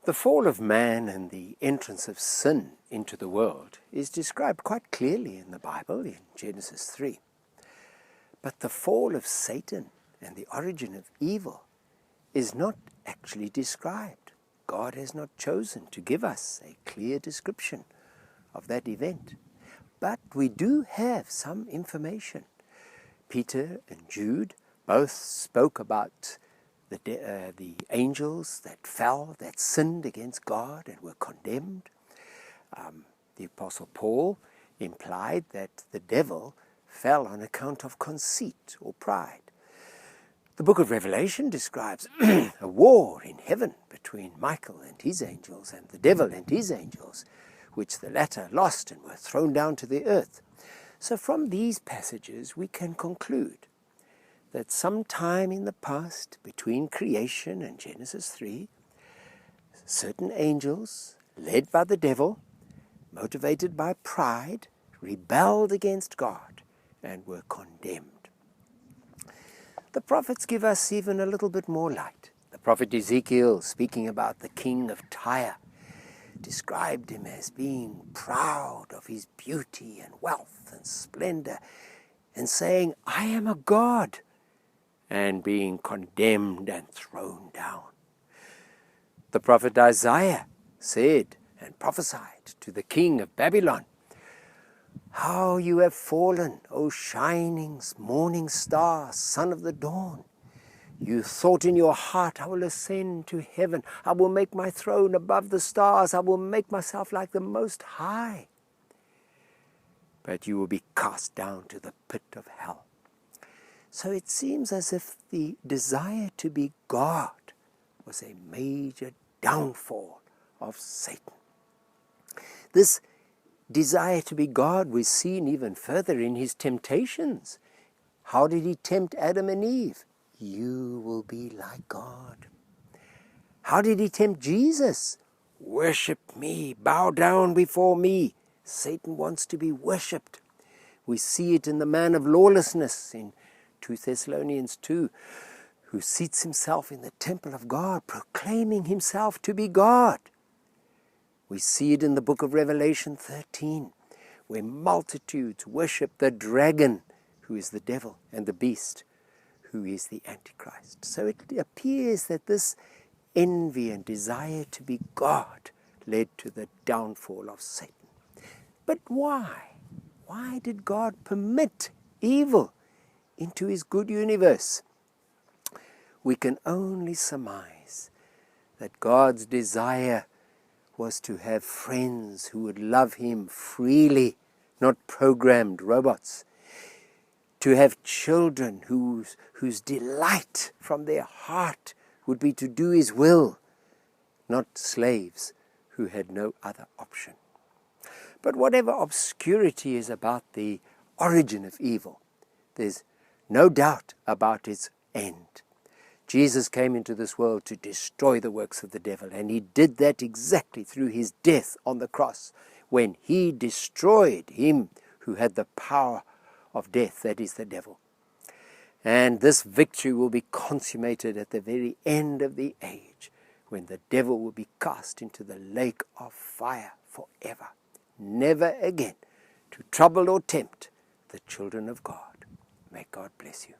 The fall of man and the entrance of sin into the world is described quite clearly in the Bible in Genesis 3. But the fall of Satan and the origin of evil is not actually described. God has not chosen to give us a clear description of that event. But we do have some information. Peter and Jude both spoke about the angels that fell, that sinned against God and were condemned. The Apostle Paul implied that the devil fell on account of conceit or pride. The book of Revelation describes a war in heaven between Michael and his angels and the devil and his angels, which the latter lost and were thrown down to the earth. So from these passages we can conclude that sometime in the past, between creation and Genesis 3, certain angels, led by the devil, motivated by pride, rebelled against God and were condemned. The prophets give us even a little bit more light. The prophet Ezekiel, speaking about the king of Tyre, described him as being proud of his beauty and wealth and splendor, and saying, "I am a god," and being condemned and thrown down. The prophet Isaiah said and prophesied to the king of Babylon, "How you have fallen, O shining morning star, son of the dawn. You thought in your heart, I will ascend to heaven. I will make my throne above the stars. I will make myself like the Most High. But you will be cast down to the pit of hell." So it seems as if the desire to be God was a major downfall of Satan. This desire to be God was seen even further in his temptations. How did he tempt Adam and Eve? You will be like God. How did he tempt Jesus? Worship me, bow down before me. Satan wants to be worshipped. We see it in the man of lawlessness in 2 Thessalonians 2, who seats himself in the temple of God, proclaiming himself to be God. We see it in the book of Revelation 13, where multitudes worship the dragon, who is the devil, and the beast, who is the Antichrist. So it appears that this envy and desire to be God led to the downfall of Satan. But why? Why did God permit evil into his good universe? We can only surmise that God's desire was to have friends who would love him freely, not programmed robots. To have children whose delight from their heart would be to do his will, not slaves who had no other option. But whatever obscurity is about the origin of evil, there's no doubt about its end. Jesus came into this world to destroy the works of the devil, and he did that exactly through his death on the cross, when he destroyed him who had the power of death, that is the devil. And this victory will be consummated at the very end of the age, when the devil will be cast into the lake of fire forever, never again to trouble or tempt the children of God. May God bless you.